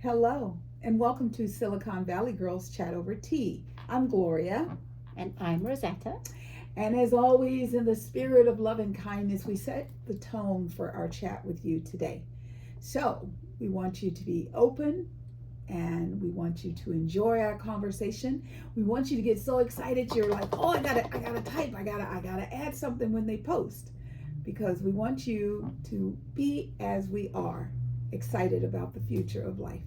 Hello, and welcome to Silicon Valley Girls Chat Over Tea. I'm Gloria, And I'm Rosetta. and as always, in the spirit of love and kindness, we set the tone for our chat with you today. So, we want you to be open and we want you to enjoy our conversation. We want you to get so excited you're like, oh, I gotta type, I gotta add something when they post. Because we want you to be as we are, excited about the future of life.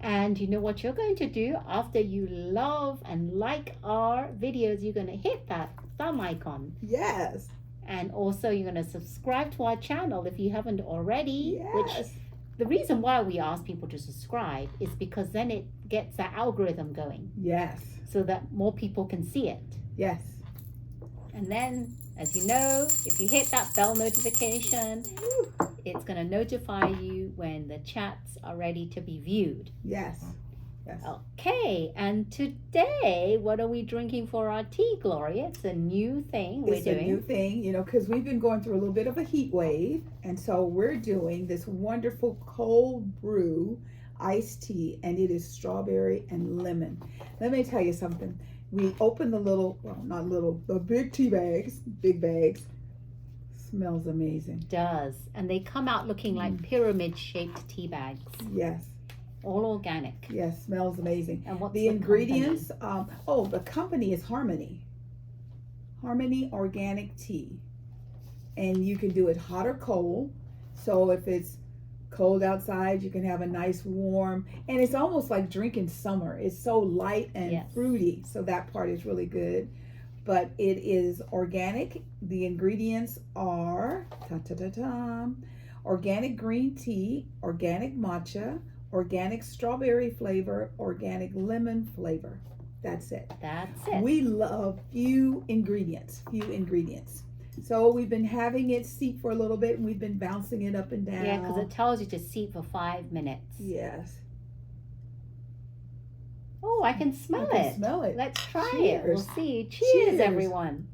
And you know what you're going to do after you love and like our videos? You're going to hit that thumb icon. Yes. And also you're going to subscribe to our channel if you haven't already. Yes. Which the reason why we ask people to subscribe is because then it gets the algorithm going. Yes. So that more people can see it. Yes. And then, as you know, if you hit that bell notification, it's going to notify you when the chats are ready to be viewed. Yes. Yes. Okay, and today, what are we drinking for our tea, Gloria? It's a new thing we're doing. It's a new thing, because we've been going through a little bit of a heat wave, and so we're doing this wonderful cold brew iced tea, and it is strawberry and lemon. Let me tell you something. We opened the big tea bags, big bags. Smells amazing. It does, and they come out looking like pyramid-shaped tea bags. Yes. All organic. Yes, smells amazing. And what's the ingredients? Company? The company is Harmony. Harmony Organic Tea. And you can do it hot or cold. So if it's cold outside, you can have a nice warm, and it's almost like drinking summer. It's so light and fruity. So that part is really good. But it is organic. The ingredients are organic green tea, organic matcha, organic strawberry flavor, organic lemon flavor. That's it. That's it. We love few ingredients. So we've been having it steep for a little bit, and we've been bouncing it up and down. Yeah, because it tells you to steep for 5 minutes. Yes. Oh, I can smell it. Smell it. Let's try Cheers. it. We'll see. Cheers, everyone.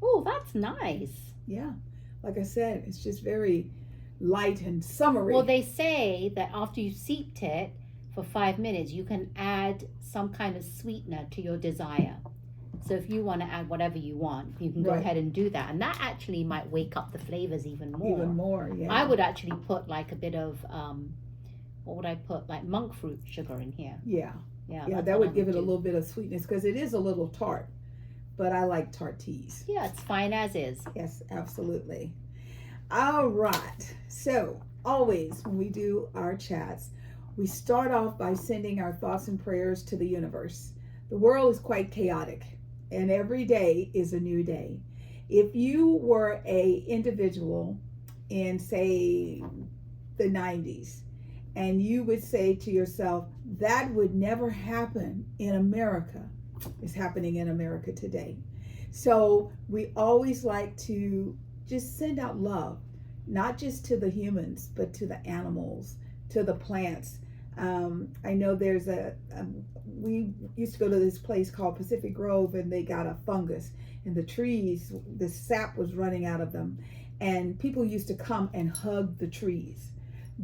Oh, that's nice. Yeah. Like I said, it's just very light and summery. Well, they say that after you've steeped it for 5 minutes, you can add some kind of sweetener to your desire. So if you want to add whatever you want, you can go ahead and do that. And that actually might wake up the flavors even more. Even more, yeah. I would actually put like a bit of, what would I put? Like monk fruit sugar in here. Yeah. Yeah, that would give it a little bit of sweetness because it is a little tart. But I like tart teas. Yeah, it's fine as is. Yes, absolutely. All right. So always when we do our chats, we start off by sending our thoughts and prayers to the universe. The world is quite chaotic, and every day is a new day. If you were a individual in, say, the 90s, and you would say to yourself, that would never happen in America, it's happening in America today. So we always like to just send out love, not just to the humans, but to the animals, to the plants. I know there's we used to go to this place called Pacific Grove, and they got a fungus, and the trees, the sap was running out of them, and people used to come and hug the trees,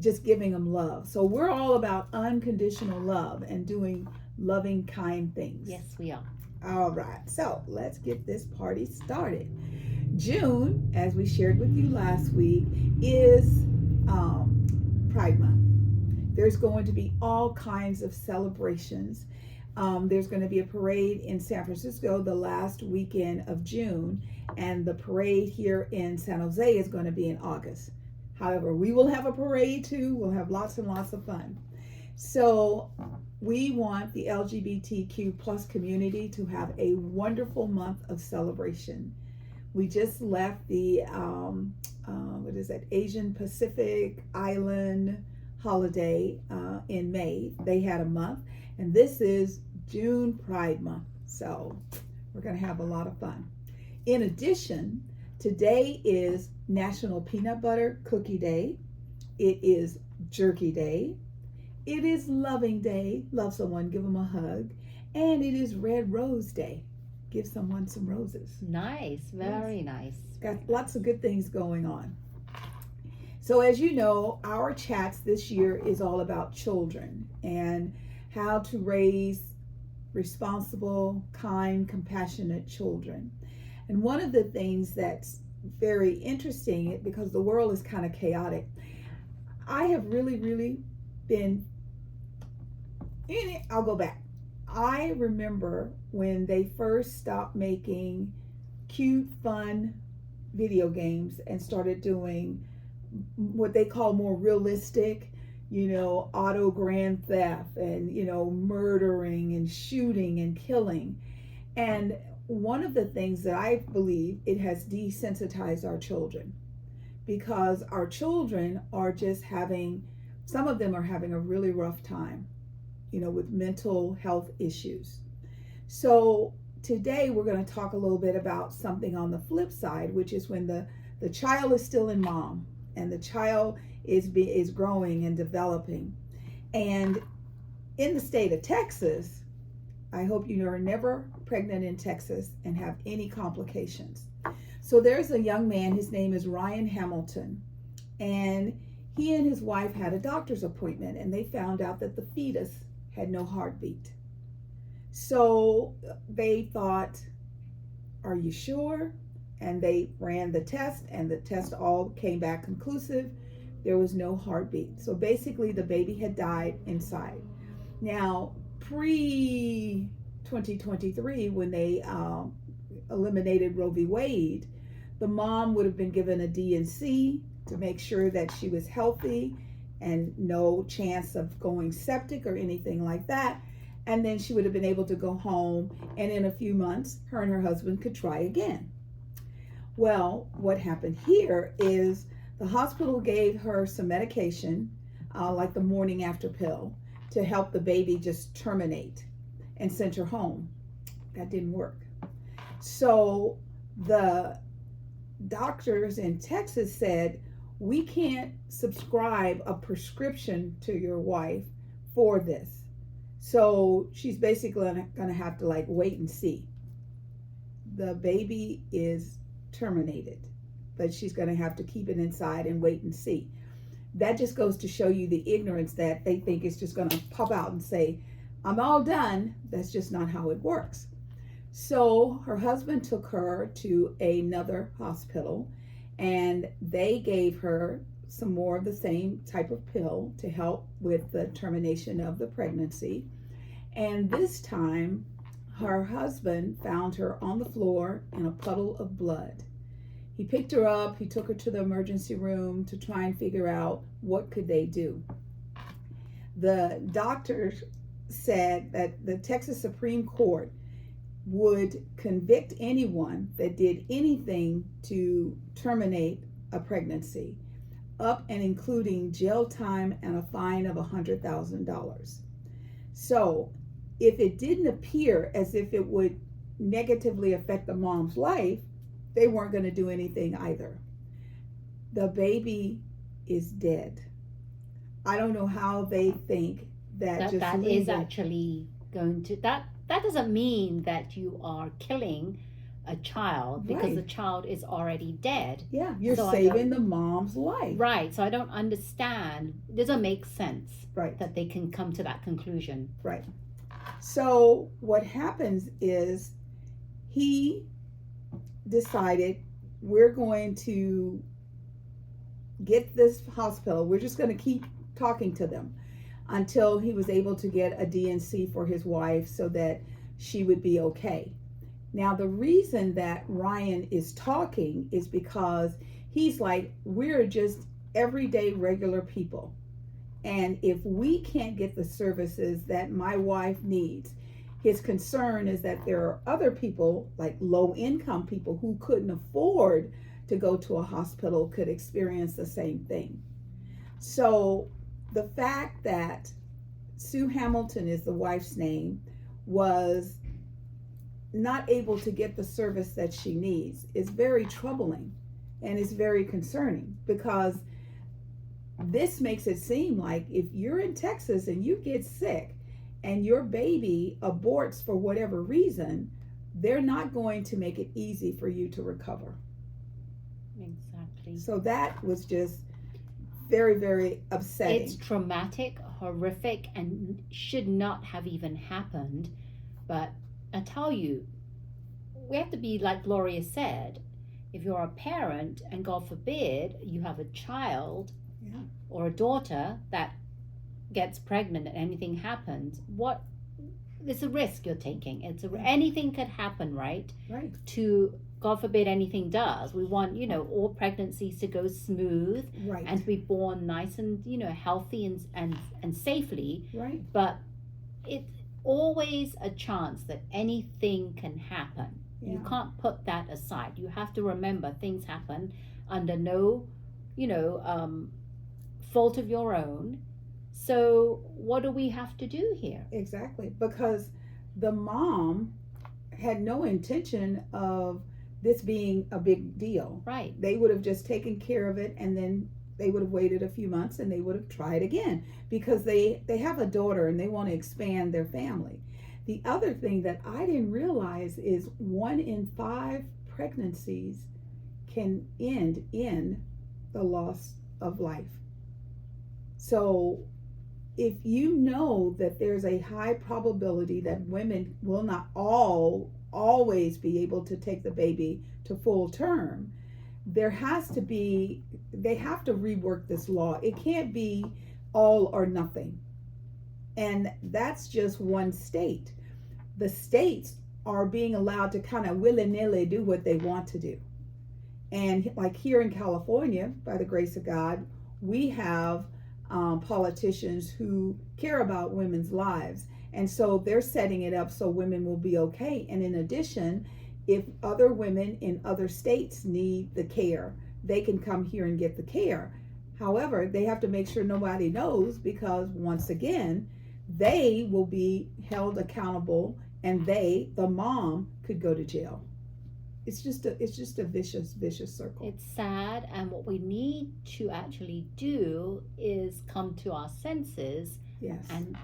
just giving them love. So we're all about unconditional love and doing loving, kind things. Yes, we are. All right, so let's get this party started. June, as we shared with you last week, is Pride Month. There's going to be all kinds of celebrations. There's going to be a parade in San Francisco the last weekend of June, and the parade here in San Jose is going to be in August. However, we will have a parade too. We'll have lots and lots of fun. So we want the LGBTQ plus community to have a wonderful month of celebration. We just left the Asian Pacific Island holiday in May. They had a month, and this is June Pride Month. So we're going to have a lot of fun. In addition, today is National Peanut Butter Cookie Day. It is Jerky Day. It is Loving Day. Love someone, give them a hug. And it is Red Rose Day. Give someone some roses. Nice, very nice. Got lots of good things going on. So as you know, our chats this year is all about children and how to raise responsible, kind, compassionate children. And one of the things that's very interesting, because the world is kind of chaotic, I have really been in it. I'll go back. I remember when they first stopped making cute, fun video games and started doing what they call more realistic, auto grand theft and, murdering and shooting and killing. And one of the things that I believe, it has desensitized our children, because our children are just some of them are having a really rough time, with mental health issues. So today we're going to talk a little bit about something on the flip side, which is when the child is still in mom and the child is growing and developing. And in the state of Texas, I hope you are never pregnant in Texas and have any complications. So there's a young man, his name is Ryan Hamilton, and he and his wife had a doctor's appointment, and they found out that the fetus had no heartbeat. So they thought, are you sure? And they ran the test, and the test all came back conclusive. There was no heartbeat. So basically the baby had died inside. Now, pre-2023, when they eliminated Roe v. Wade, the mom would have been given a D&C to make sure that she was healthy and no chance of going septic or anything like that. And then she would have been able to go home, and in a few months, her and her husband could try again. Well, what happened here is the hospital gave her some medication, like the morning after pill, to help the baby just terminate, and sent her home. That didn't work. So the doctors in Texas said, we can't subscribe a prescription to your wife for this. So she's basically going to have to wait and see. The baby is terminated, but she's going to have to keep it inside and wait and see. That just goes to show you the ignorance that they think it's just going to pop out and say, I'm all done. That's just not how it works. So her husband took her to another hospital, and they gave her some more of the same type of pill to help with the termination of the pregnancy. And this time, her husband found her on the floor in a puddle of blood. He picked her up, he took her to the emergency room to try and figure out what could they do. The doctors said that the Texas Supreme Court would convict anyone that did anything to terminate a pregnancy, up and including jail time and a fine of $100,000. So if it didn't appear as if it would negatively affect the mom's life, they weren't going to do anything either. The baby is dead. I don't know how they think that is actually going to, that doesn't mean that you are killing a child, because right. The child is already dead. Yeah, you're saving the mom's life. Right, so I don't understand. It doesn't make sense, right, that they can come to that conclusion. Right. So what happens is he decided, we're going to get this hospital, we're just going to keep talking to them until he was able to get a D&C for his wife so that she would be okay. Now, the reason that Ryan is talking is because he's like, we're just everyday regular people. And if we can't get the services that my wife needs, his concern is that there are other people, like low-income people who couldn't afford to go to a hospital, could experience the same thing. So the fact that Sue Hamilton is the wife's name, was not able to get the service that she needs is very troubling, and it's very concerning, because this makes it seem like if you're in Texas and you get sick and your baby aborts for whatever reason, they're not going to make it easy for you to recover. Exactly. So that was just very, very upsetting. It's traumatic, horrific, and should not have even happened. But I tell you, we have to be like Gloria said. If you're a parent and God forbid you have a child or a daughter that gets pregnant and anything happens, it's a risk you're taking. Anything could happen, right? Right. To God forbid anything does. We want, all pregnancies to go smooth, right, and to be born nice and, healthy and safely. Right. But it's always a chance that anything can happen. Yeah. You can't put that aside. You have to remember things happen under no, fault of your own. So what do we have to do here? Exactly. Because the mom had no intention of this being a big deal. Right. They would have just taken care of it, and then they would have waited a few months and they would have tried again, because they have a daughter and they want to expand their family. The other thing that I didn't realize is 1 in 5 pregnancies can end in the loss of life. So if you know that there's a high probability that women will not always be able to take the baby to full term, they have to rework this law. It can't be all or nothing. And that's just one state. The states are being allowed to kind of willy-nilly do what they want to do. And like here in California, by the grace of God, we have politicians who care about women's lives. And so they're setting it up so women will be okay. And in addition, if other women in other states need the care, they can come here and get the care. However, they have to make sure nobody knows, because once again, they will be held accountable, and the mom, could go to jail. It's just a vicious circle. It's sad, and what we need to actually do is come to our senses. Yes. And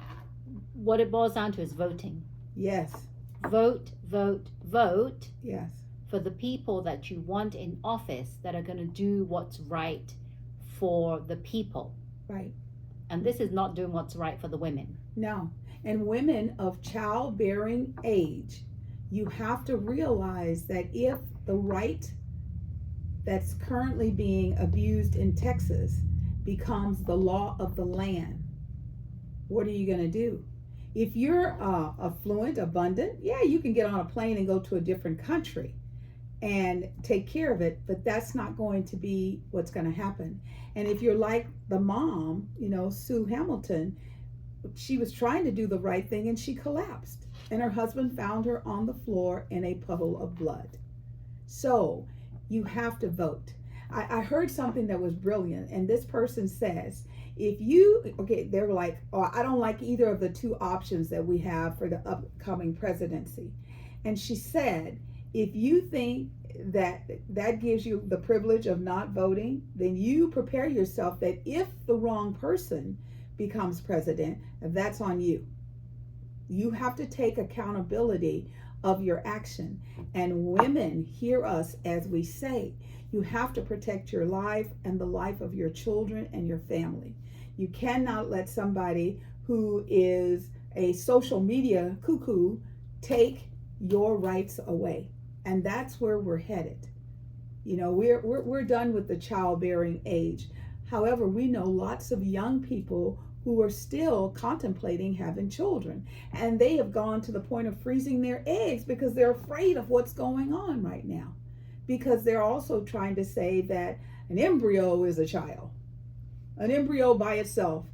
what it boils down to is voting. Yes. Vote. Yes. For the people that you want in office that are going to do what's right for the people. Right. And this is not doing what's right for the women. No. And women of childbearing age, you have to realize that if the right that's currently being abused in Texas becomes the law of the land, what are you going to do? If you're affluent, abundant, yeah, you can get on a plane and go to a different country and take care of it, but that's not going to be what's going to happen. And if you're like the mom, Sue Hamilton, she was trying to do the right thing and she collapsed, and her husband found her on the floor in a puddle of blood. So you have to vote. I heard something that was brilliant, and this person says, they're like, oh, I don't like either of the two options that we have for the upcoming presidency. And she said, if you think that gives you the privilege of not voting, then you prepare yourself that if the wrong person becomes president, that's on you. You have to take accountability of your action. And women, hear us as we say, you have to protect your life and the life of your children and your family. You cannot let somebody who is a social media cuckoo take your rights away. And that's where we're headed. We're done with the childbearing age. However, we know lots of young people who are still contemplating having children, and they have gone to the point of freezing their eggs because they're afraid of what's going on right now, because they're also trying to say that an embryo is a child. An embryo by itself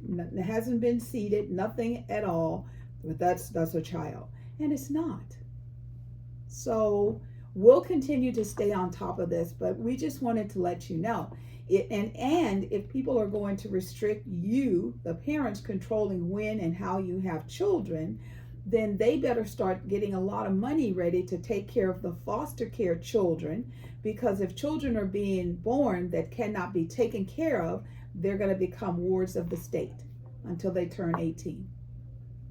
hasn't been seeded, nothing at all, but that's a child, and it's not. So we'll continue to stay on top of this, but we just wanted to let you know. And if people are going to restrict you, the parents, controlling when and how you have children, then they better start getting a lot of money ready to take care of the foster care children, because if children are being born that cannot be taken care of, they're going to become wards of the state until they turn 18.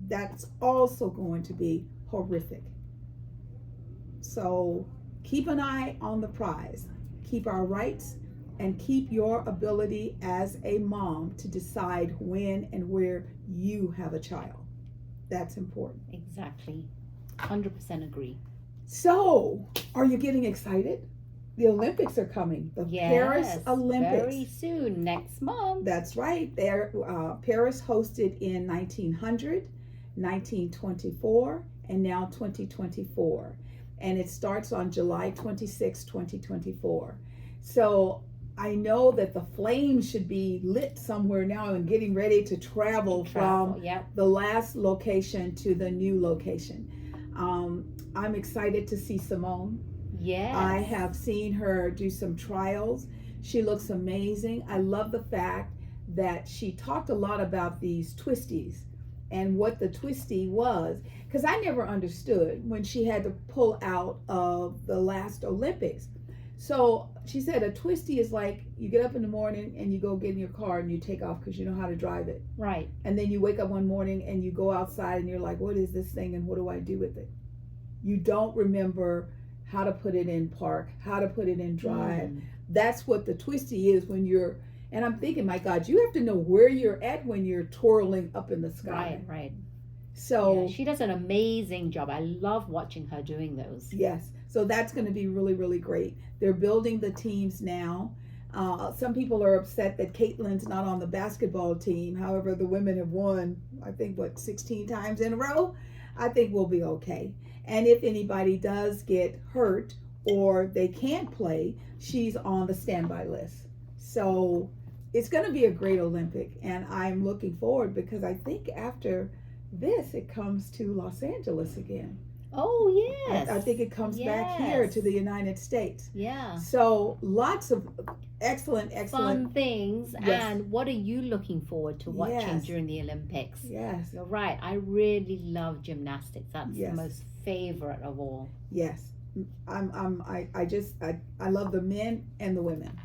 That's also going to be horrific. So keep an eye on the prize. Keep our rights and keep your ability as a mom to decide when and where you have a child. That's important. Exactly. 100% agree. So, are you getting excited? The Olympics are coming. The Paris Olympics. Very soon, next month. That's right. Paris hosted in 1900, 1924, and now 2024. And it starts on July 26, 2024. So I know that the flames should be lit somewhere now and getting ready to travel from the last location to the new location. I'm excited to see Simone. Yes. I have seen her do some trials. She looks amazing. I love the fact that she talked a lot about these twisties and what the twisty was, because I never understood when she had to pull out of the last Olympics. So she said a twisty is like you get up in the morning and you go get in your car and you take off because you know how to drive it. Right. And then you wake up one morning and you go outside and you're like, what is this thing and what do I do with it? You don't remember how to put it in park, how to put it in drive. That's what the twisty is when you're, and I'm thinking, my God, you have to know where you're at when you're twirling up in the sky. Right. So she does an amazing job. I love watching her doing those. Yes. So that's going to be really, really great. They're building the teams now. Some people are upset that Caitlin's not on the basketball team. However, the women have won, I think, 16 times in a row. I think we'll be okay. And if anybody does get hurt or they can't play, she's on the standby list. So it's going to be a great Olympic. And I'm looking forward because I think after this, it comes to Los Angeles again. Oh, yes. I think it comes back here to the United States. Yeah. So lots of excellent fun things. Yes. And what are you looking forward to watching during the Olympics? Yes. You're right. I really love gymnastics. That's the most favorite of all. Yes. I love the men and the women.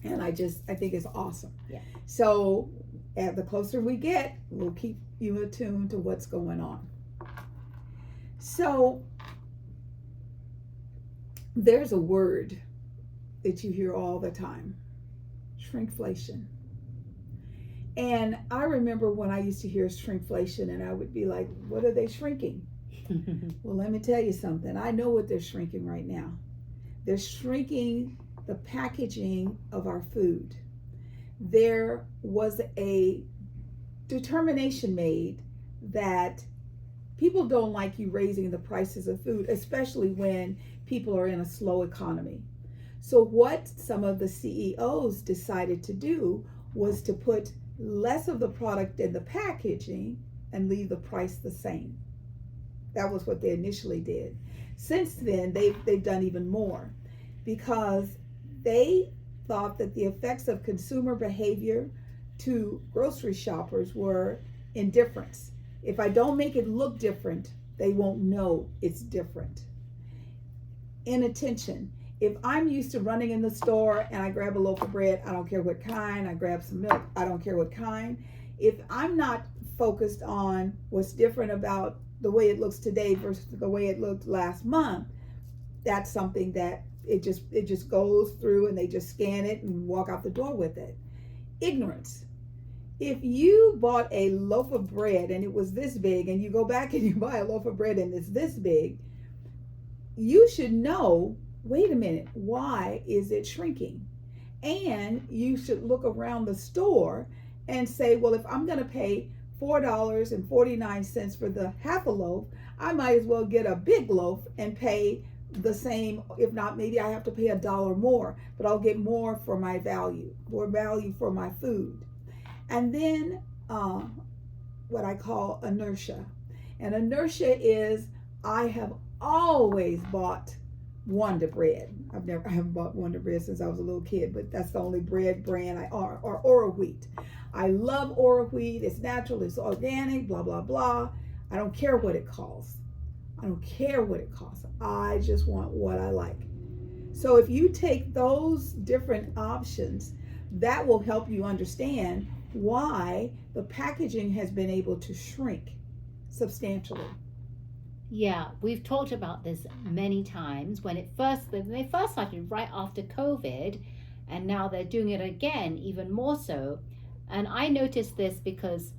And I think it's awesome. Yeah. So the closer we get, we'll keep you attuned to what's going on. So there's a word that you hear all the time, shrinkflation. And I remember when I used to hear shrinkflation and I would be like, what are they shrinking? Well, let me tell you something. I know what they're shrinking right now. They're shrinking the packaging of our food. There was a determination made that people don't like you raising the prices of food, especially when people are in a slow economy. So what some of the CEOs decided to do was to put less of the product in the packaging and leave the price the same. That was what they initially did. Since then, they've done even more because they thought that the effects of consumer behavior to grocery shoppers were indifference. If I don't make it look different, they won't know it's different. Inattention. If I'm used to running in the store and I grab a loaf of bread, I don't care what kind, I grab some milk, I don't care what kind. If I'm not focused on what's different about the way it looks today versus the way it looked last month, that's something that it just goes through and they just scan it and walk out the door with it. Ignorance. If you bought a loaf of bread and it was this big and you go back and you buy a loaf of bread and it's this big, you should know, wait a minute, why is it shrinking? And you should look around the store and say, well, if I'm going to pay $4.49 for the half a loaf, I might as well get a big loaf and pay the same. If not, maybe I have to pay $1 more, but I'll get more for my value, more value for my food. And then what I call inertia. And inertia is I have always bought Wonder Bread. I haven't bought Wonder Bread since I was a little kid, but that's the only bread brand or Ora wheat. I love Ora wheat. It's natural, it's organic, blah, blah, blah. I don't care what it costs. I don't care what it costs. I just want what I like. So if you take those different options, that will help you understand why the packaging has been able to shrink substantially. Yeah, we've talked about this many times. When they first started right after COVID, And now they're doing it again, even more so. And I noticed this because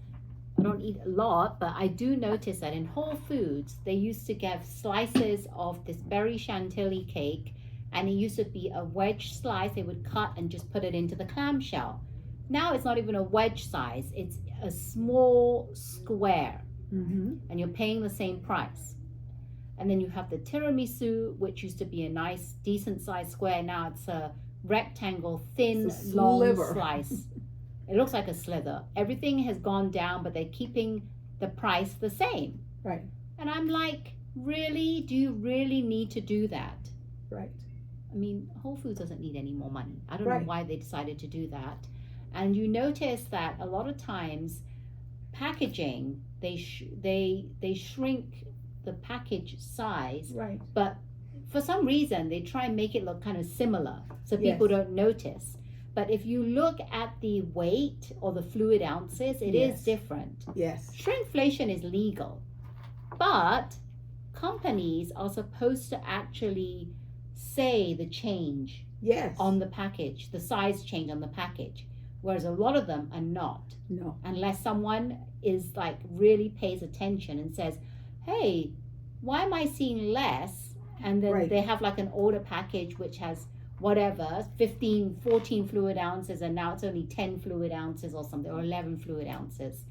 I don't eat a lot, but I do notice that in Whole Foods, they used to give slices of this berry chantilly cake, and it used to be a wedge slice they would cut and just put it into the clamshell. Now it's not even a wedge size, it's a small square, and you're paying the same price. And then you have the tiramisu, which used to be a nice, decent sized square. Now it's a rectangle, thin, long slice. It looks like a slither. Everything has gone down, but they're keeping the price the same. Right. And I'm like, really? Do you really need to do that? Right. I mean, Whole Foods doesn't need any more money. I don't know why they decided to do that. And you notice that a lot of times, packaging, they shrink the package size. Right. But for some reason, they try and make it look kind of similar so people don't notice. But if you look at the weight or the fluid ounces, it is different. Yes. Shrinkflation is legal. But companies are supposed to actually say the change on the package, the size change on the package. Whereas a lot of them are not. No. Unless someone is like really pays attention and says, hey, why am I seeing less? And then they have like an order package which has whatever, 15, 14 fluid ounces, and now it's only 10 fluid ounces or something, or 11 fluid ounces.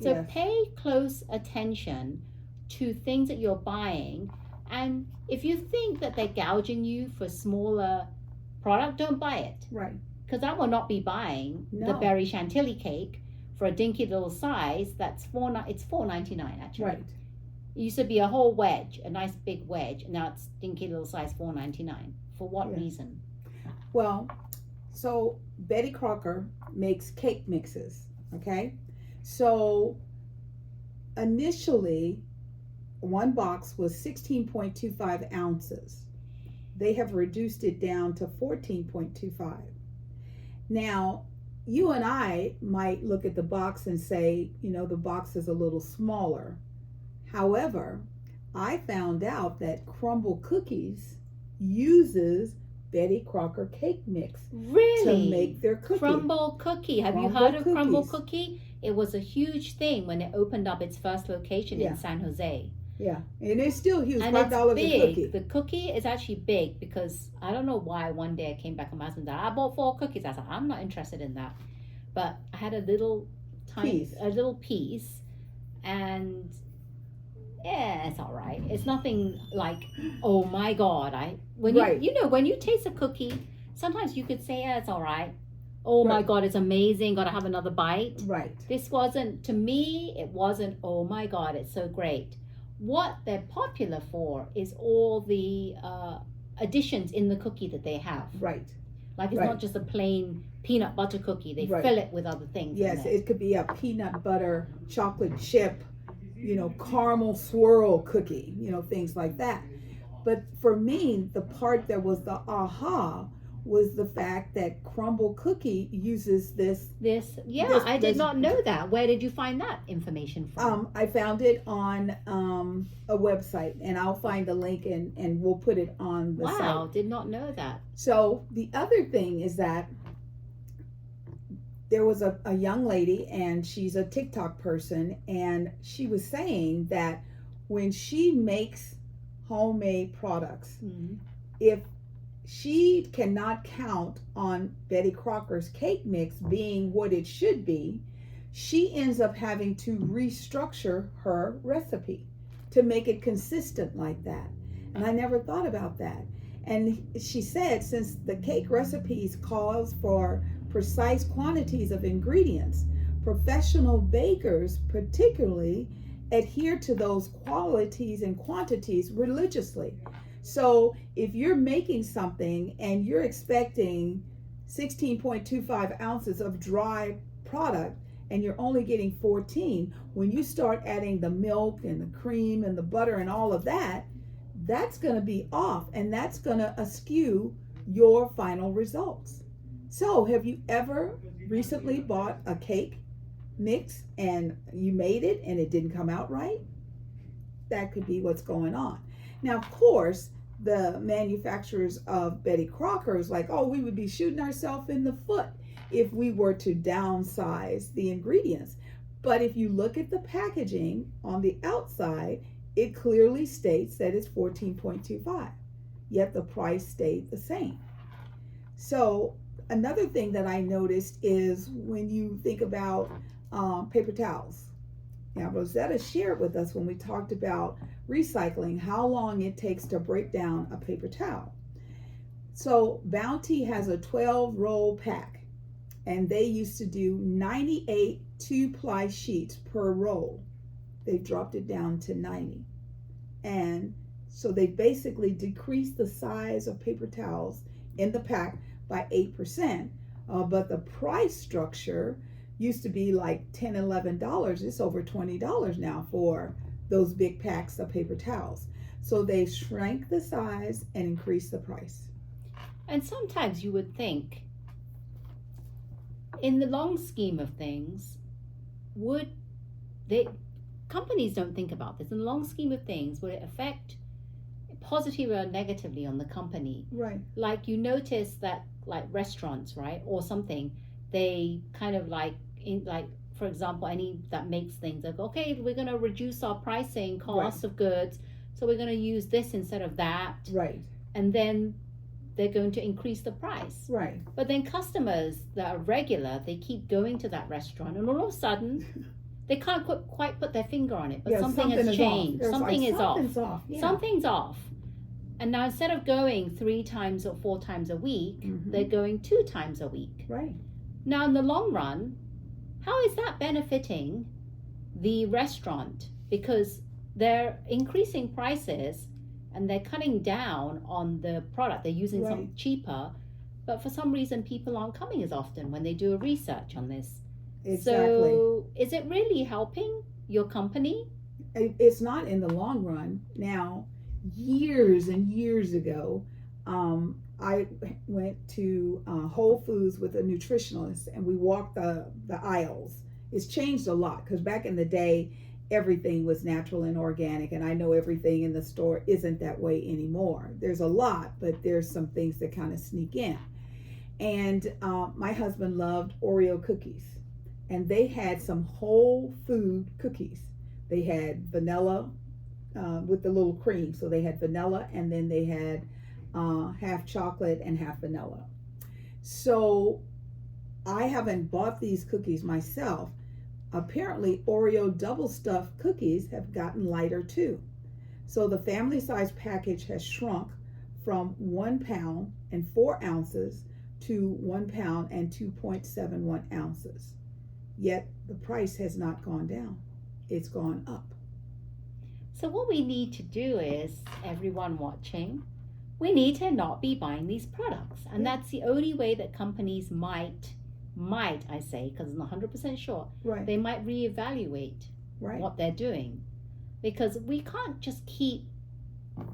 So pay close attention to things that you're buying. And if you think that they're gouging you for smaller product, don't buy it. Right. Because I will not be buying the berry chantilly cake for a dinky little size. That's it's $4.99 actually. Right. It used to be a whole wedge, a nice big wedge. Now it's dinky little size, $4.99. For what reason? Well, so Betty Crocker makes cake mixes. Okay, so initially, one box was 16.25 ounces. They have reduced it down to 14.25. Now, you and I might look at the box and say, you know, the box is a little smaller. However, I found out that Crumble Cookies uses Betty Crocker cake mix to make their cookie. Crumble Cookie. Have you heard of Crumble Cookie? It was a huge thing when it opened up its first location in San Jose. Yeah, and it's still huge. And $5 it's big. a cookie. The cookie is actually big because I don't know why one day I came back and my husband said, I bought 4 cookies. I said, I'm not interested in that. But I had a little piece, and yeah, it's all right. It's nothing like, oh my God. When you taste a cookie, sometimes you could say, yeah, it's all right. Oh my God, it's amazing. Got to have another bite. Right. This wasn't, to me, it wasn't, oh my God, it's so great. What they're popular for is all the additions in the cookie that they have. Right. Like it's not just a plain peanut butter cookie. They fill it with other things. Yes, it could be a peanut butter, chocolate chip, you know, caramel swirl cookie, you know, things like that. But for me, the part that was the aha was the fact that Crumble Cookie uses this. I did not know that. Where did you find that information from? I found it on a website, and I'll find the link and we'll put it on the site. Wow, did not know that. So the other thing is that there was a young lady, and she's a TikTok person, and she was saying that when she makes homemade products, if she cannot count on Betty Crocker's cake mix being what it should be, she ends up having to restructure her recipe to make it consistent like that. And I never thought about that. And she said, since the cake recipes calls for precise quantities of ingredients, professional bakers particularly adhere to those qualities and quantities religiously. So if you're making something and you're expecting 16.25 ounces of dry product and you're only getting 14, when you start adding the milk and the cream and the butter and all of that, that's going to be off, and that's going to askew your final results. So have you ever recently bought a cake mix and you made it and it didn't come out right? That could be what's going on. Now, of course, the manufacturers of Betty Crocker's like, oh, we would be shooting ourselves in the foot if we were to downsize the ingredients. But if you look at the packaging on the outside, it clearly states that it's 14.25, yet the price stayed the same. So another thing that I noticed is when you think about paper towels. Now, Rosetta shared with us when we talked about recycling how long it takes to break down a paper towel. So Bounty has a 12-roll pack, and they used to do 98 2-ply sheets per roll. They've dropped it down to 90. And so they basically decreased the size of paper towels in the pack by 8%. But the price structure used to be like $10, $11. It's over $20 now for those big packs of paper towels. So they shrank the size and increased the price. And sometimes you would think, in the long scheme of things, companies don't think about this. In the long scheme of things, would it affect positively or negatively on the company? Right. Like you notice that like restaurants, right, or something, they kind of like for example, any that makes things like, okay, we're going to reduce our pricing costs of goods, so we're going to use this instead of that. Right. And then they're going to increase the price. Right. But then customers that are regular, they keep going to that restaurant, and all of a sudden they can't quite put their finger on it, but something has changed. Something is off. Yeah. Something's off. And now instead of going 3 times or 4 times a week, they're going 2 times a week. Right. Now in the long run, how is that benefiting the restaurant? Because they're increasing prices and they're cutting down on the product. They're using something cheaper, but for some reason people aren't coming as often when they do a research on this. Exactly. So is it really helping your company? It's not in the long run. Now, years and years ago, I went to Whole Foods with a nutritionalist, and we walked the aisles. It's changed a lot because back in the day, everything was natural and organic, and I know everything in the store isn't that way anymore. There's a lot, but there's some things that kind of sneak in. And my husband loved Oreo cookies, and they had some whole food cookies. They had vanilla with the little cream, so they had vanilla, and then they had half chocolate and half vanilla. So I haven't bought these cookies myself. Apparently Oreo double stuffed cookies have gotten lighter too. So the family size package has shrunk from 1 pound and 4 ounces to 1 pound and 2.71 ounces. Yet the price has not gone down. It's gone up. So what we need to do is, everyone watching, we need to not be buying these products. And that's the only way that companies might I say, because I'm not 100% sure, they might reevaluate what they're doing. Because we can't just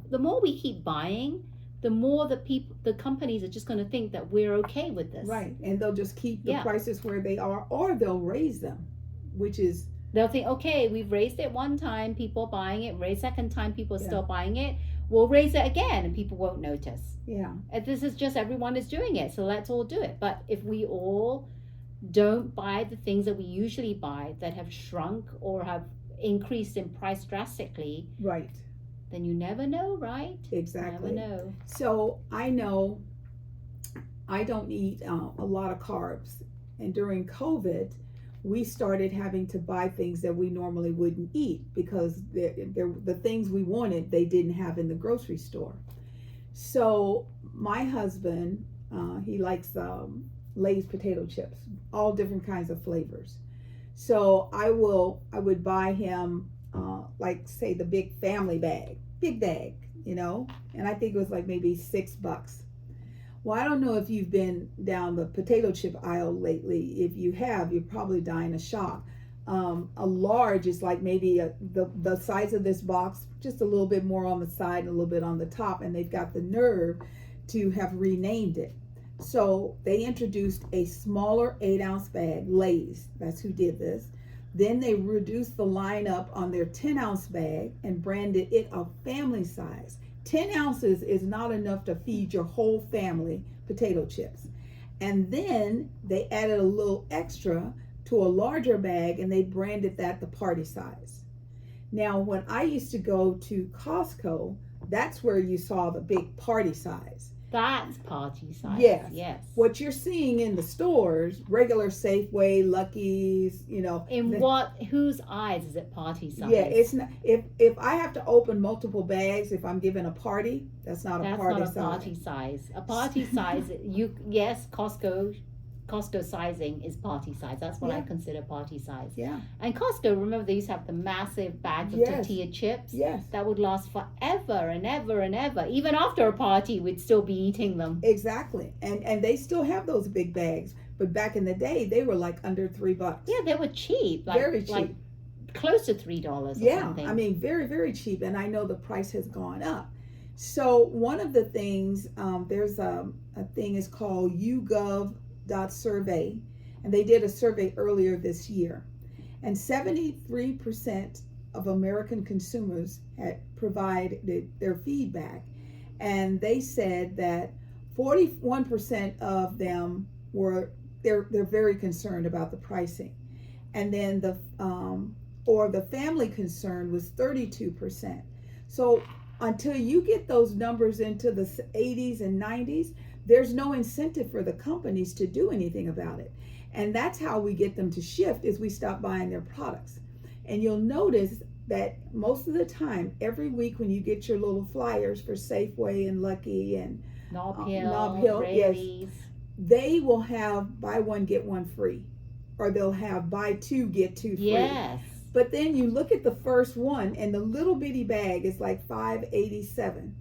the more we keep buying, the more the companies are just going to think that we're okay with this. Right, and they'll just keep the prices where they are, or they'll raise them, which is... They'll think, okay, we've raised it one time, people are buying it, raised second time, people are still buying it. We'll raise it again and people won't notice. Yeah. And this is just everyone is doing it, so let's all do it. But if we all don't buy the things that we usually buy that have shrunk or have increased in price drastically, then you never know, right? Exactly. You never know. So I know I don't eat a lot of carbs, and during COVID, we started having to buy things that we normally wouldn't eat because the things we wanted, they didn't have in the grocery store. So my husband, he likes Lay's potato chips, all different kinds of flavors. So I would buy him, like say the big family bag, big bag, and I think it was like maybe $6. Well, I don't know if you've been down the potato chip aisle lately. If you have, you're probably dying of shock. A large is like maybe the size of this box, just a little bit more on the side and a little bit on the top, and they've got the nerve to have renamed it. So they introduced a smaller 8-ounce bag, Lay's, that's who did this. Then they reduced the lineup on their 10-ounce bag and branded it a family size, 10 ounces is not enough to feed your whole family potato chips. And then they added a little extra to a larger bag, and they branded that the party size. Now, when I used to go to Costco, that's where you saw the big party size. That's party size. Yes. What you're seeing in the stores, regular Safeway, Lucky's, Whose eyes is it party size? Yeah, it's not. If I have to open multiple bags, if I'm giving a party, that's not a party size. That's not a party size. A party size, Costco sizing is party size. That's what I consider party size. Yeah. And Costco, remember, they used to have the massive bags of tortilla chips. Yes. That would last forever and ever and ever. Even after a party, we'd still be eating them. Exactly. And they still have those big bags. But back in the day, they were like under $3. Yeah, they were cheap. Very cheap. Like close to $3 or something. I mean, very, very cheap. And I know the price has gone up. So one of the things, there's a thing is called YouGov.survey, and they did a survey earlier this year, and 73% of American consumers had provided their feedback, and they said that 41% of them they're very concerned about the pricing, and then the family concern was 32%. So until you get those numbers into the 80s and 90s, there's no incentive for the companies to do anything about it. And that's how we get them to shift, is we stop buying their products. And you'll notice that most of the time, every week when you get your little flyers for Safeway and Lucky and Nob Hill, yes, they will have buy one, get one free. Or they'll have buy two, get two free. Yes. But then you look at the first one, and the little bitty bag is like $5.87.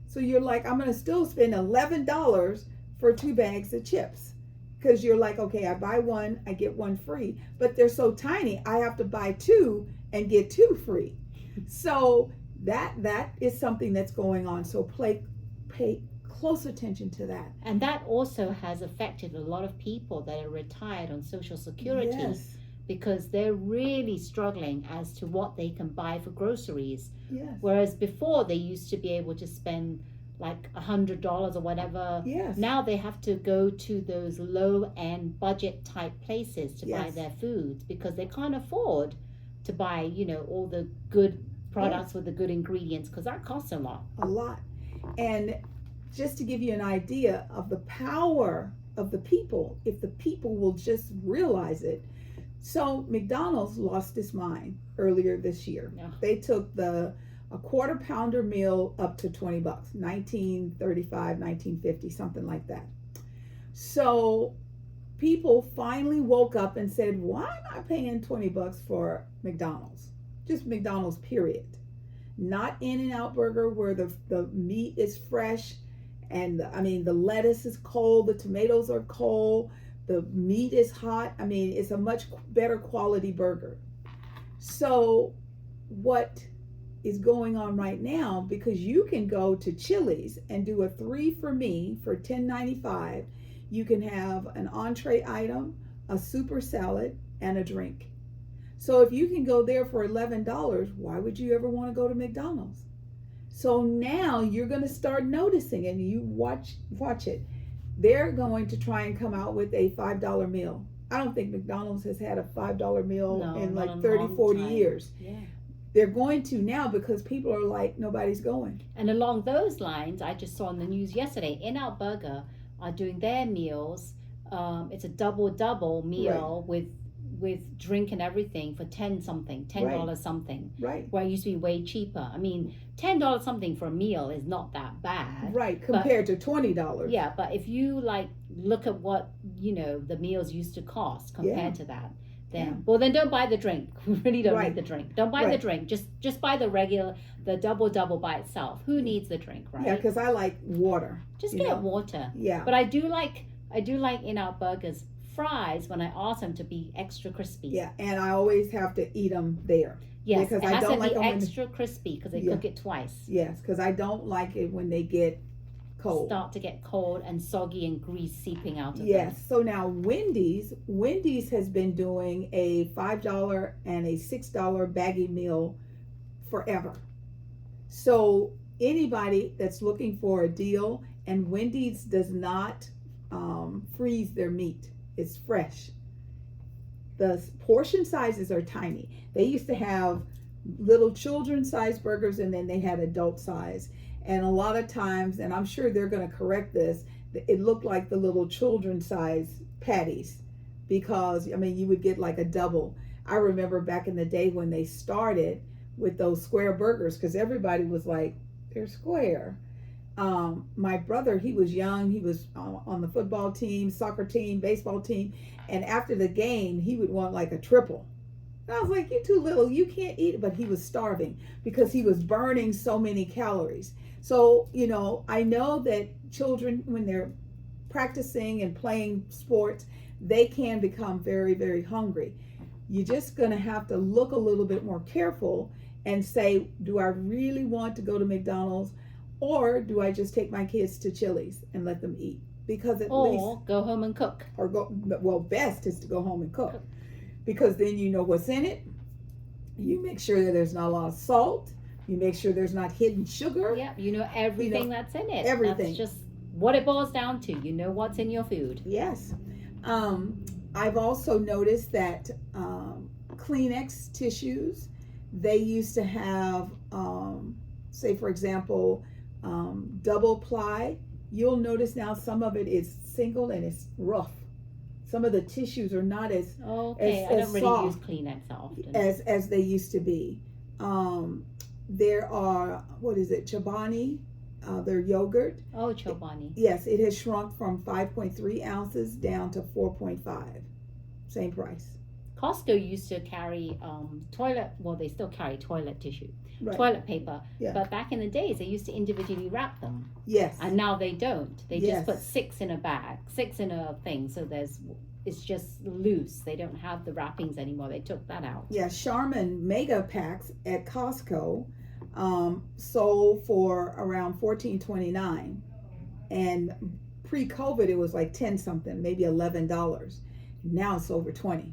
So you're like, I'm going to still spend $11 for 2 bags of chips. Because you're like, okay, I buy one, I get one free. But they're so tiny, I have to buy 2 and get 2 free. So that is something that's going on. So pay close attention to that. And that also has affected a lot of people that are retired on Social Security. Yes. Because they're really struggling as to what they can buy for groceries. Yes. Whereas before they used to be able to spend like $100 or whatever. Yes. Now they have to go to those low-end budget type places to buy their foods, because they can't afford to buy, all the good products with the good ingredients, because that costs a lot. A lot. And just to give you an idea of the power of the people, if the people will just realize it. So McDonald's lost its mind earlier this year. Yeah. They took a quarter pounder meal up to $20, $19.35, $19.50, something like that. So people finally woke up and said, why am I paying $20 for McDonald's? Just McDonald's, period. Not In-N-Out Burger, where the meat is fresh, and the lettuce is cold, the tomatoes are cold, the meat is hot. It's a much better quality burger. So what is going on right now, because you can go to Chili's and do a 3 for me for $10.95. You can have an entree item, a super salad, and a drink. So if you can go there for $11, why would you ever want to go to McDonald's? So now you're going to start noticing, and you watch it. They're going to try and come out with a $5 meal. I don't think McDonald's has had a $5 meal in like 30, 40 years. Yeah. They're going to now, because people are like, nobody's going. And along those lines, I just saw on the news yesterday, In-N-Out Burger are doing their meals. It's a double meal with drink and everything for $10 something. Right. Where it used to be way cheaper. $10 something for a meal is not that bad. Right, compared to $20. Yeah, but if you look at what, the meals used to cost compared to that, then don't buy the drink. We really don't need the drink. Don't buy the drink. Just buy the double by itself. Who needs the drink, right? Yeah, because I like water. Just get water. Yeah. But I do like In-N-Out Burgers fries when I ask them to be extra crispy. Yeah, and I always have to eat them there. Yes, because it I has don't to like be them extra crispy because they cook it twice. Yes, because I don't like it when they get cold. Start to get cold and soggy and grease seeping out of them. Yes. So now Wendy's has been doing a $5 and a $6 baggy meal forever. So anybody that's looking for a deal, and Wendy's does not freeze their meat. It's fresh. The portion sizes are tiny. They used to have little children size burgers, and then they had adult size. And a lot of times, and I'm sure they're going to correct this, it looked like the little children size patties, because I mean you would get like a double. I remember back in the day when they started with those square burgers, because everybody was like, they're square. My brother, he was young, he was on the football team, soccer team, baseball team, and after the game he would want like a triple. And I was like, you're too little, you can't eat it. But he was starving because he was burning so many calories. So, you know, I know that children, when they're practicing and playing sports, they can become very, very hungry. You're just going to have to look a little bit more careful and say, do I really want to go to McDonald's, or do I just take my kids to Chili's and let them eat? Because at least, or go home and cook. Or go, well, best is to go home and cook. Because then you know what's in it. You make sure that there's not a lot of salt. You make sure there's not hidden sugar. Yeah, you know everything that's in it. Everything. That's just what it boils down to. You know what's in your food. Yes. I've also noticed that Kleenex tissues, they used to have, say for example, double ply. You'll notice now some of it is single and it's rough. Some of the tissues are not as I don't really use Kleenex often as they used to be. There are, what is it, Chobani, their yogurt. Oh, Chobani. Yes, it has shrunk from 5.3 ounces down to 4.5. Same price. Costco used to carry they still carry toilet tissue, right. Toilet paper. Yeah. But back in the days, they used to individually wrap them. Yes. And now they don't. They Yes. just put 6 in a bag, 6 in a thing. So it's just loose. They don't have the wrappings anymore. They took that out. Yeah, Charmin mega packs at Costco sold for around $14.29, and pre-COVID it was like 10 something, maybe $11. Now it's over 20.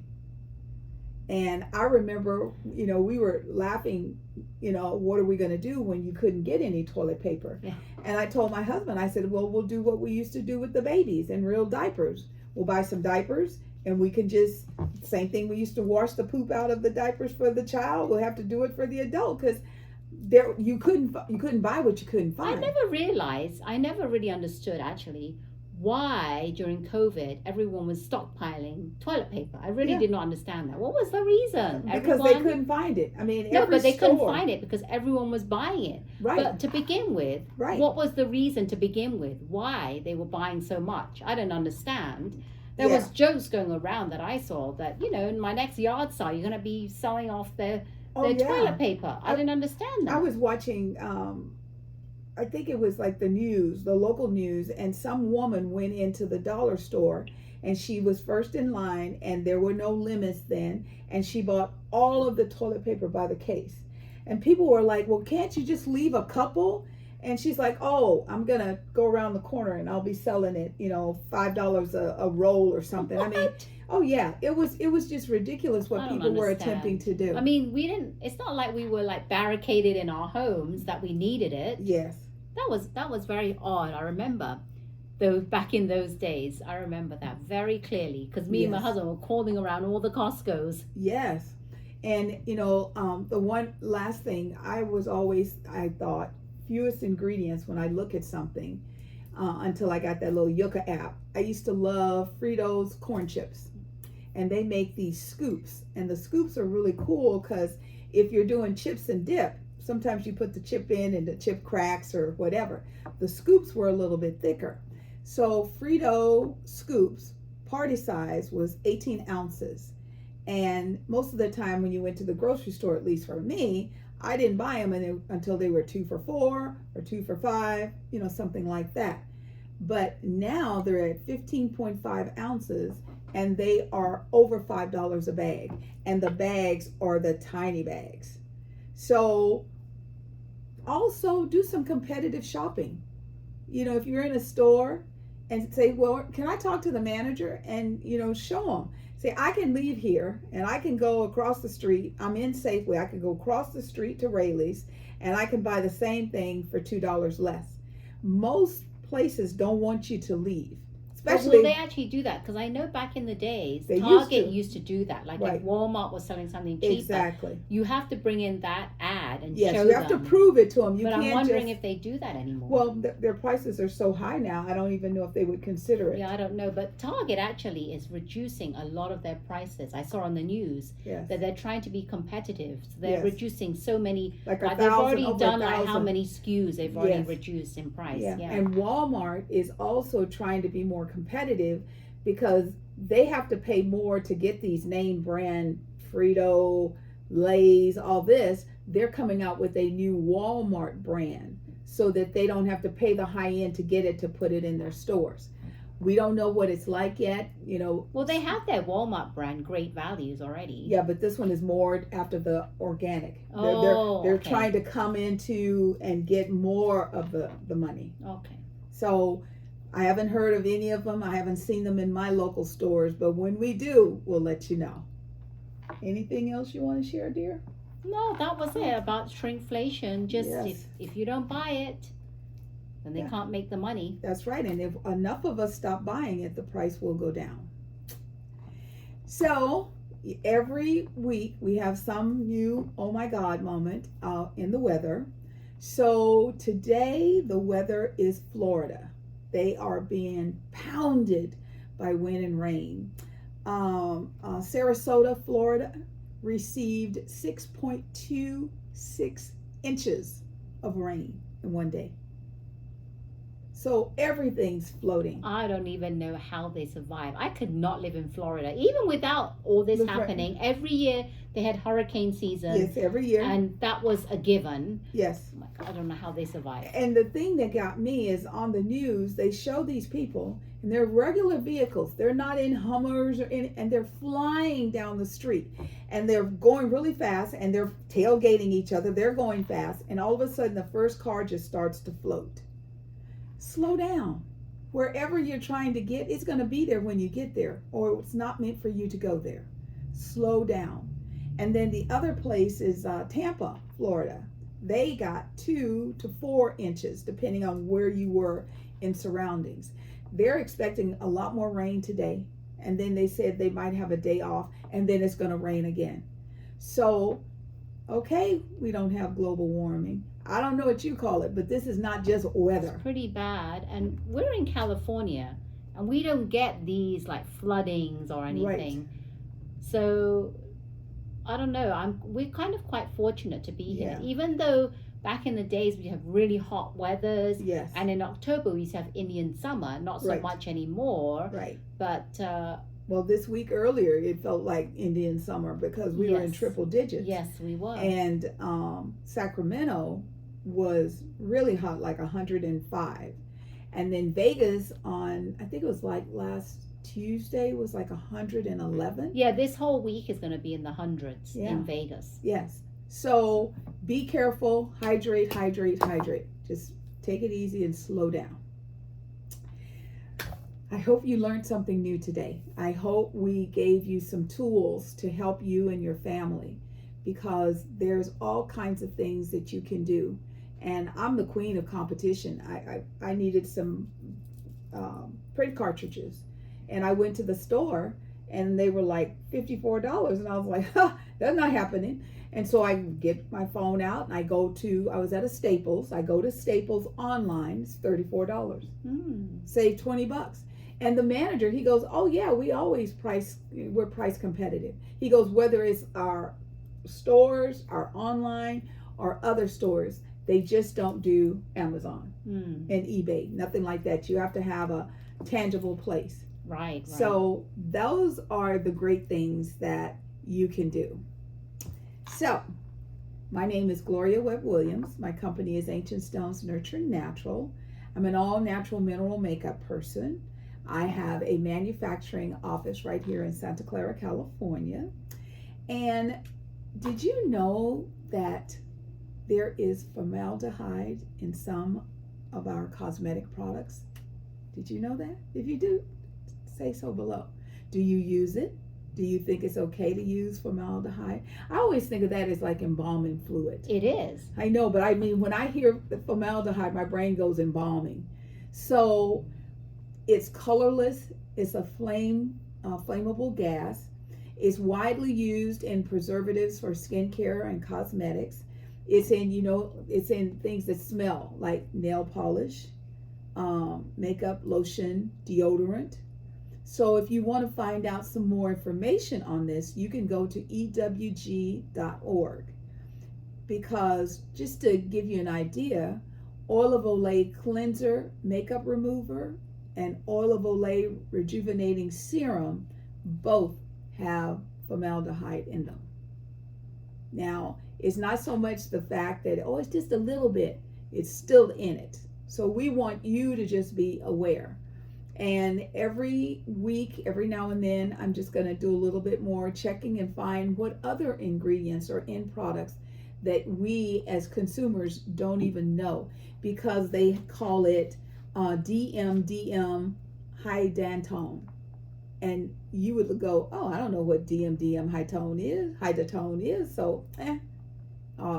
And I remember, you know, we were laughing, you know, what are we going to do when you couldn't get any toilet paper? Yeah. And I told my husband, I said, well, we'll do what we used to do with the babies and real diapers. We'll buy some diapers, and we can just, same thing, we used to wash the poop out of the diapers for the child, we'll have to do it for the adult, because there you couldn't buy what you couldn't find. I never really understood actually why during COVID everyone was stockpiling toilet paper. I really did not understand that. What was the reason? Because they couldn't find it. I mean, they couldn't find it because everyone was buying it. Right. But to begin with, right. What was the reason to begin with? Why they were buying so much? I don't understand. There was jokes going around that I saw that, you know, in my next yard sale, you're going to be selling off their toilet paper. I didn't understand that. I was watching, I think it was like the news, the local news, and some woman went into the dollar store, and she was first in line, and there were no limits then, and she bought all of the toilet paper by the case. And people were like, well, can't you just leave a couple? And she's like, oh, I'm going to go around the corner and I'll be selling it, you know, $5 a roll or something. I mean, oh yeah, it was just ridiculous what people were attempting to do. I mean, it's not like we were like barricaded in our homes that we needed it. Yes. That was very odd. I remember, though, back in those days, I remember that very clearly, because me and my husband were calling around all the Costco's. Yes. And, you know, the one last thing, I thought, fewest ingredients when I look at something, until I got that little Yucca app. I used to love Fritos corn chips, and they make these scoops, and the scoops are really cool because if you're doing chips and dip, sometimes you put the chip in and the chip cracks or whatever. The scoops were a little bit thicker. So Frito scoops, party size, was 18 ounces. And most of the time when you went to the grocery store, at least for me, I didn't buy them until they were 2 for $4 or 2 for $5, you know, something like that. But now they're at 15.5 ounces, and they are over $5 a bag. And the bags are the tiny bags. So also do some competitive shopping. You know, if you're in a store and say, well, can I talk to the manager? And, you know, show them. See, I can leave here and I can go across the street. I'm in Safeway. I can go across the street to Rayleigh's and I can buy the same thing for $2 less. Most places don't want you to leave. Especially, will they actually do that? Because I know back in the days, They Target used to do that. Like Right. if Walmart was selling something cheaper, exactly. you have to bring in that ad and Yes, show you have them. to prove it to them. You But can't I'm wondering just, if they do that anymore. well, their prices are so high now. I don't even know if they would consider it. Yeah, I don't know. But Target actually is reducing a lot of their prices. I saw on the news Yes. that they're trying to be competitive. So they're Yes. reducing so many. Like Like 1,000, they've already over done like how 1,000. many SKUs they've already Yes. reduced in price. Yeah. Yeah. And Walmart is also trying to be more competitive because they have to pay more to get these name brand Frito, Lay's, all this. They're coming out with a new Walmart brand so that they don't have to pay the high end to get it to put it in their stores. We don't know what it's like yet, you know. Well, they have their Walmart brand Great Values already. Yeah, but this one is more after the organic. Oh, they're okay. trying to come into and get more of the money. Okay. So I haven't heard of any of them. I haven't seen them in my local stores, but when we do, we'll let you know. Anything else you want to share, dear? No, that was it about shrinkflation. Just Yes. if you don't buy it, then they Yeah. can't make the money. That's right. And if enough of us stop buying it, the price will go down. So every week we have some new oh my God moment in the weather. So today the weather is Florida. They are being pounded by wind and rain. Sarasota, Florida received 6.26 inches of rain in one day. So everything's floating. I don't even know how they survive. I could not live in Florida, even without all this That's right. happening. Every year they had hurricane season, Yes, every year. and that was a given. Yes. I'm like, I don't know how they survive. And the thing that got me is on the news, they show these people and they're regular vehicles. They're not in Hummers and they're flying down the street and they're going really fast and they're tailgating each other. They're going fast. And all of a sudden the first car just starts to float. Slow down. Wherever you're trying to get, it's going to be there when you get there, or it's not meant for you to go there. Slow down. And then the other place is Tampa, Florida. They got 2 to 4 inches, depending on where you were in surroundings. They're expecting a lot more rain today. And then they said they might have a day off, and then it's going to rain again. So, okay, we don't have global warming. I don't know what you call it, but this is not just weather. It's pretty bad. And we're in California, and we don't get these like floodings or anything. Right. So I don't know. We're kind of quite fortunate to be here, Yeah. even though back in the days we have really hot weathers. Yes. And in October we used to have Indian summer, not so Right. much anymore. Right. But Well, this week earlier, it felt like Indian summer because we were in Yes. triple digits. yes, we were. And Sacramento was really hot, like 105. And then Vegas on, I think it was like last Tuesday, was like 111. Yeah, this whole week is going to be in the hundreds Yeah. in Vegas. Yes. So be careful, hydrate, hydrate, hydrate. Just take it easy and slow down. I hope you learned something new today. I hope we gave you some tools to help you and your family, because there's all kinds of things that you can do. And I'm the queen of competition. I needed some print cartridges, and I went to the store and they were like $54, and I was like, that's not happening. And so I get my phone out and I was at a Staples. I go to Staples online. It's $34. Save $20. And the manager, he goes, oh yeah, we're price competitive. He goes, whether it's our stores, our online, or other stores, they just don't do Amazon and eBay, nothing like that. You have to have a tangible place. Right. So those are the great things that you can do. So my name is Gloria Webb-Williams. My company is Ancient Stones Nurture Natural. I'm an all natural mineral makeup person. I have a manufacturing office right here in Santa Clara, California. And did you know that there is formaldehyde in some of our cosmetic products? Did you know that? If you do, say so below. Do you use it? Do you think it's okay to use formaldehyde? I always think of that as like embalming fluid. It is. I know, but I mean, when I hear the formaldehyde, my brain goes embalming. So it's colorless. It's a flammable gas. It's widely used in preservatives for skincare and cosmetics. It's in, it's in things that smell like nail polish, makeup, lotion, deodorant. So if you want to find out some more information on this, you can go to ewg.org, because just to give you an idea, oil of Olay cleanser makeup remover and oil of Olay rejuvenating serum both have formaldehyde in them. Now, it's not so much the fact that, it's just a little bit, it's still in it. So we want you to just be aware. And every week, every now and then, I'm just going to do a little bit more checking and find what other ingredients are in products that we as consumers don't even know, because they call it DMDM hydratone. And you would go, I don't know what DMDM hydratone is. So,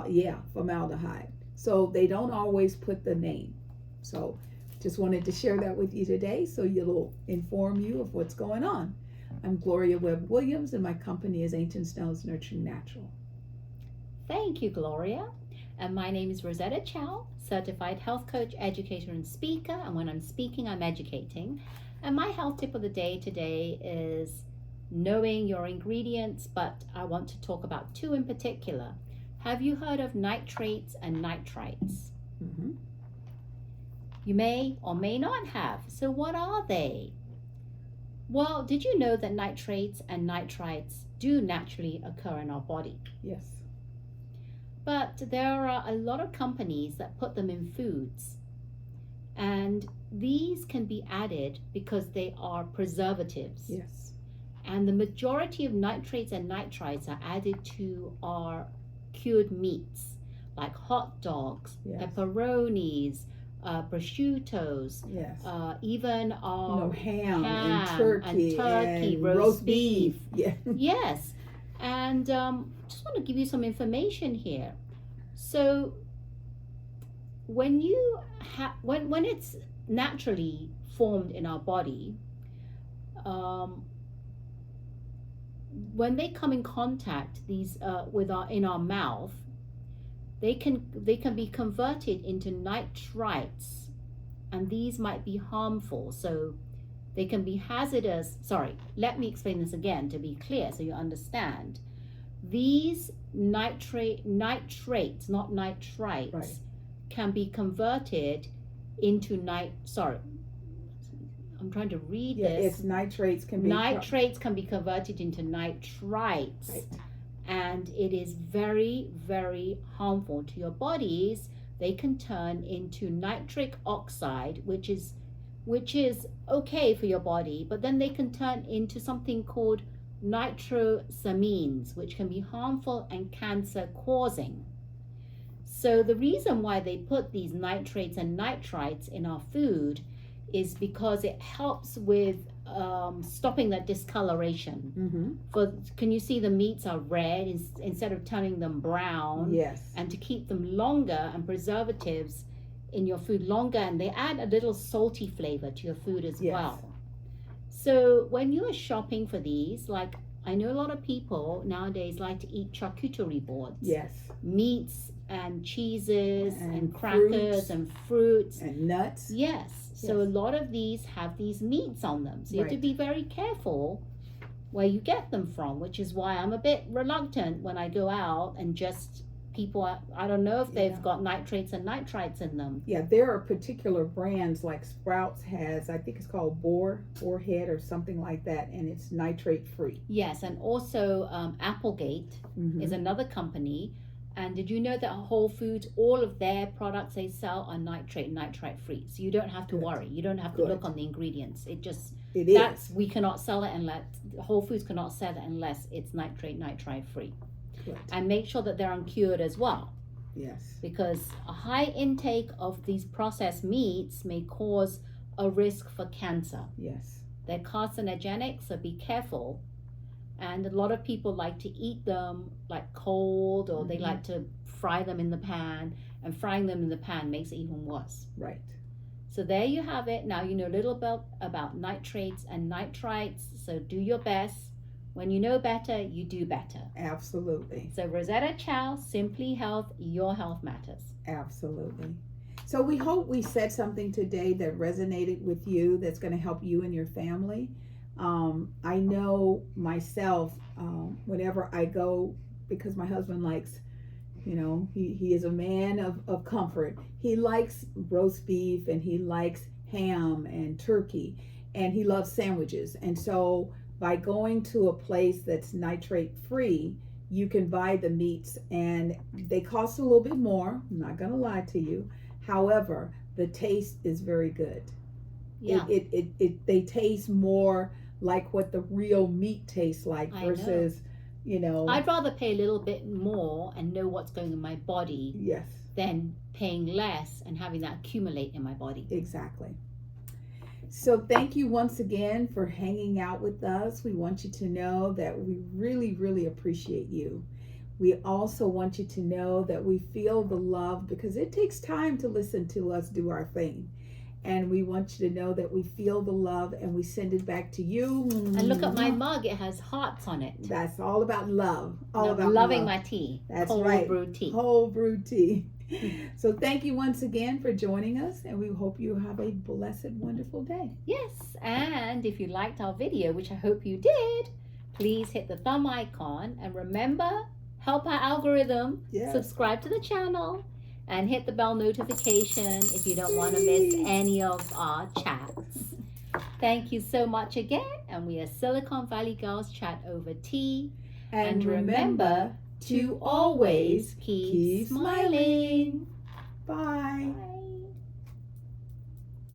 yeah, formaldehyde. So they don't always put the name. So just wanted to share that with you today, so it'll inform you of what's going on. I'm Gloria Webb-Williams, and my company is Ancient Stones Nurturing Natural. Thank you, Gloria. And my name is Rosetta Chow, certified health coach, educator, and speaker. And when I'm speaking, I'm educating. And my health tip of the day today is knowing your ingredients, but I want to talk about two in particular. Have you heard of nitrates and nitrites? Mm-hmm. You may or may not have. So what are they? Well, did you know that nitrates and nitrites do naturally occur in our body? Yes. But there are a lot of companies that put them in foods. And these can be added because they are preservatives. Yes. And the majority of nitrates and nitrites are added to our cured meats, like hot dogs, yes. pepperonis, prosciuttos, yes. Even our ham and turkey and roast beef. Yeah. Yes. And just want to give you some information here. So when you when it's naturally formed in our body, when they come in contact these in our mouth, they can be converted into nitrites, and these might be harmful. So they can be hazardous. Sorry, let me explain this again to be clear so you understand. These nitrates, not nitrites, right. can be converted into I'm trying to read this. It's nitrates can be converted into nitrites. Right. And it is very, very harmful to your bodies. They can turn into nitric oxide, which is okay for your body, but then they can turn into something called nitrosamines, which can be harmful and cancer causing. So the reason why they put these nitrates and nitrites in our food is because it helps with stopping that discoloration. Mm-hmm. Can you see the meats are red instead of turning them brown? Yes. And to keep them longer, and preservatives in your food longer, and they add a little salty flavor to your food as yes. well. So when you are shopping for these, like I know a lot of people nowadays like to eat charcuterie boards. Yes. Meats and cheeses and fruits. crackers and fruits. And nuts. Yes. So a lot of these have these meats on them. So you have to be very careful where you get them from, which is why I'm a bit reluctant when I go out and just people, I don't know if they've got nitrates and nitrites in them. Yeah, there are particular brands like Sprouts has, I think it's called Boarhead or something like that, and it's nitrate free. Yes, and also Applegate is another company. And did you know that Whole Foods, all of their products they sell are nitrite free? So you don't have to worry. You don't have to look on the ingredients. We cannot sell it unless Whole Foods cannot sell it unless it's nitrite free. Good. And make sure that they're uncured as well. Yes. Because a high intake of these processed meats may cause a risk for cancer. Yes. They're carcinogenic, so be careful. And a lot of people like to eat them like cold, or they like to fry them in the pan, and frying them in the pan makes it even worse. Right. So there you have it. Now you know a little bit about nitrates and nitrites. So do your best. When you know better, you do better. Absolutely. So Rosetta, Chow, Simply Health, your health matters. Absolutely. So we hope we said something today that resonated with you, that's going to help you and your family. I know myself, whenever I go, because my husband likes, he is a man of comfort. He likes roast beef, and he likes ham and turkey, and he loves sandwiches. And so by going to a place that's nitrate free, you can buy the meats, and they cost a little bit more. I'm not going to lie to you. However, the taste is very good. Yeah. They taste more like what the real meat tastes like versus, I'd rather pay a little bit more and know what's going in my body. Yes. Than paying less and having that accumulate in my body. Exactly. So thank you once again for hanging out with us. We want you to know that we really, really appreciate you. We also want you to know that we feel the love, because it takes time to listen to us do our thing. And we want you to know that we feel the love, and we send it back to you. And look at my mug. It has hearts on it. That's all about love. All about loving love. my tea. That's Cold right. Brew tea. Cold brew tea. So thank you once again for joining us, and we hope you have a blessed, wonderful day. Yes, and if you liked our video, which I hope you did, please hit the thumb icon, and remember, help our algorithm, subscribe to the channel, and hit the bell notification if you don't want to miss any of our chats. Thank you so much again, and we are Silicon Valley Girls Chat over tea. And remember to always keep smiling. Bye.